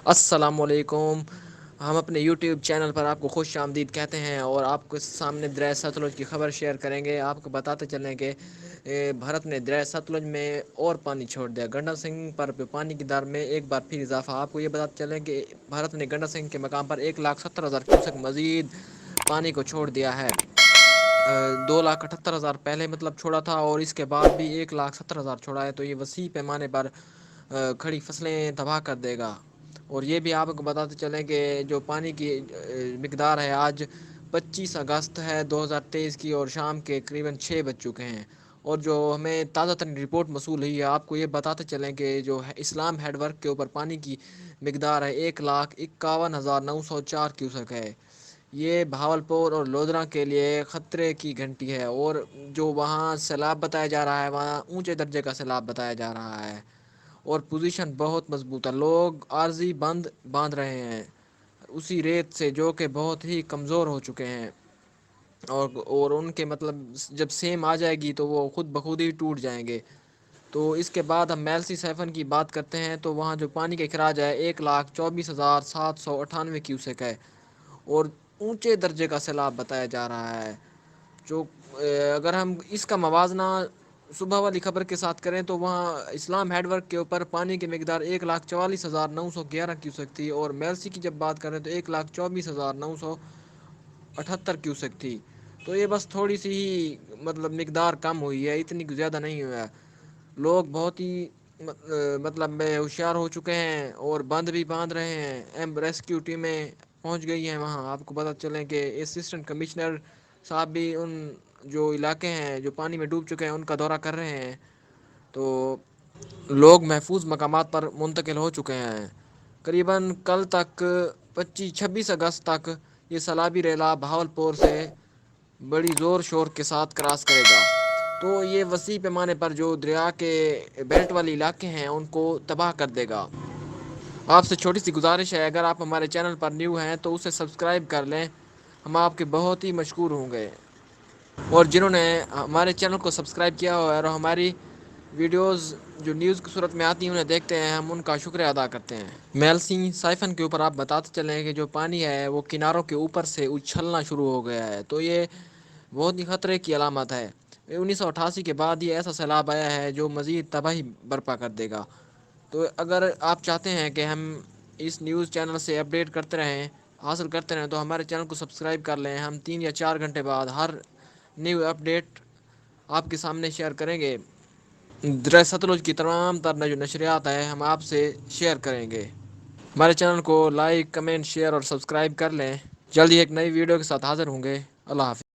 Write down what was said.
السلام علیکم۔ ہم اپنے یوٹیوب چینل پر آپ کو خوش آمدید کہتے ہیں اور آپ کو سامنے دریا ستلج کی خبر شیئر کریں گے۔ آپ کو بتاتے چلیں کہ بھارت نے دریا ستلج میں اور پانی چھوڑ دیا۔ گنڈا سنگھ پر پانی کی در میں ایک بار پھر اضافہ۔ آپ کو یہ بتاتے چلیں کہ بھارت نے گنڈا سنگھ کے مقام پر 1,70,000 کیوسک مزید پانی کو چھوڑ دیا ہے۔ 2,78,000 پہلے چھوڑا تھا اور اس کے بعد بھی 1,70,000 چھوڑا ہے، تو یہ وسیع پیمانے پر کھڑی فصلیں تباہ کر دے گا۔ اور یہ بھی آپ کو بتاتے چلیں کہ جو پانی کی مقدار ہے آج 25 اگست ہے 2023 کی اور شام کے قریباً 6 بج چکے ہیں۔ اور جو ہمیں تازہ ترین رپورٹ موصول ہوئی ہے آپ کو یہ بتاتے چلیں کہ جو اسلام ہیڈ ورک کے اوپر پانی کی مقدار ہے 1,51,904 کیوسک ہے۔ یہ بھاولپور اور لودھرا کے لیے خطرے کی گھنٹی ہے اور جو وہاں سیلاب بتایا جا رہا ہے وہاں اونچے درجے کا سیلاب بتایا جا رہا ہے اور پوزیشن بہت مضبوط ہے۔ لوگ عارضی بند باندھ رہے ہیں اسی ریت سے جو کہ بہت ہی کمزور ہو چکے ہیں اور ان کے جب سیم آ جائے گی تو وہ خود بخود ہی ٹوٹ جائیں گے۔ تو اس کے بعد ہم میلسی سیفن کی بات کرتے ہیں تو وہاں جو پانی کا اخراج ہے 1,24,798 کیوسک ہے اور اونچے درجے کا سیلاب بتایا جا رہا ہے۔ جو اگر ہم اس کا موازنہ صبح والی خبر کے ساتھ کریں تو وہاں اسلام ہیڈ ورک کے اوپر پانی کی مقدار 1,44,911 کیوسک تھی اور میلسی کی جب بات کریں تو 1,24,978 کیوسک تھی۔ تو یہ بس تھوڑی سی ہی مقدار کم ہوئی ہے، اتنی زیادہ نہیں ہوا ہے۔ لوگ بہت ہی میں ہوشیار ہو چکے ہیں اور بند بھی باندھ رہے ہیں۔ ریسکیو ٹیمیں پہنچ گئی ہیں وہاں۔ آپ کو پتہ چلیں کہ اسسٹنٹ کمشنر صاحب بھی ان جو علاقے ہیں جو پانی میں ڈوب چکے ہیں ان کا دورہ کر رہے ہیں، تو لوگ محفوظ مقامات پر منتقل ہو چکے ہیں۔ قریباً کل تک 26 اگست تک یہ سیلابی ریلا بہاولپور سے بڑی زور شور کے ساتھ کراس کرے گا، تو یہ وسیع پیمانے پر جو دریا کے بیلٹ والے علاقے ہیں ان کو تباہ کر دے گا۔ آپ سے چھوٹی سی گزارش ہے، اگر آپ ہمارے چینل پر نیو ہیں تو اسے سبسکرائب کر لیں، ہم آپ کے بہت ہی مشکور ہوں گے۔ اور جنہوں نے ہمارے چینل کو سبسکرائب کیا ہوا ہے اور ہماری ویڈیوز جو نیوز کی صورت میں آتی ہیں انہیں دیکھتے ہیں، ہم ان کا شکریہ ادا کرتے ہیں۔ میلسی سائفن کے اوپر آپ بتاتے چلیں کہ جو پانی ہے وہ کناروں کے اوپر سے اچھلنا شروع ہو گیا ہے، تو یہ بہت ہی خطرے کی علامت ہے۔ 1988 کے بعد یہ ایسا سیلاب آیا ہے جو مزید تباہی برپا کر دے گا۔ تو اگر آپ چاہتے ہیں کہ ہم اس نیوز چینل سے اپڈیٹ کرتے رہیں، حاصل کرتے رہیں، تو ہمارے چینل کو سبسکرائب کر لیں۔ ہم 3 یا 4 گھنٹے بعد ہر نیو اپڈیٹ آپ کے سامنے شیئر کریں گے۔ دریا ستلج کی تمام تر جو نشریات ہیں ہم آپ سے شیئر کریں گے۔ ہمارے چینل کو لائک، کمنٹ، شیئر اور سبسکرائب کر لیں۔ جلدی ایک نئی ویڈیو کے ساتھ حاضر ہوں گے۔ اللہ حافظ۔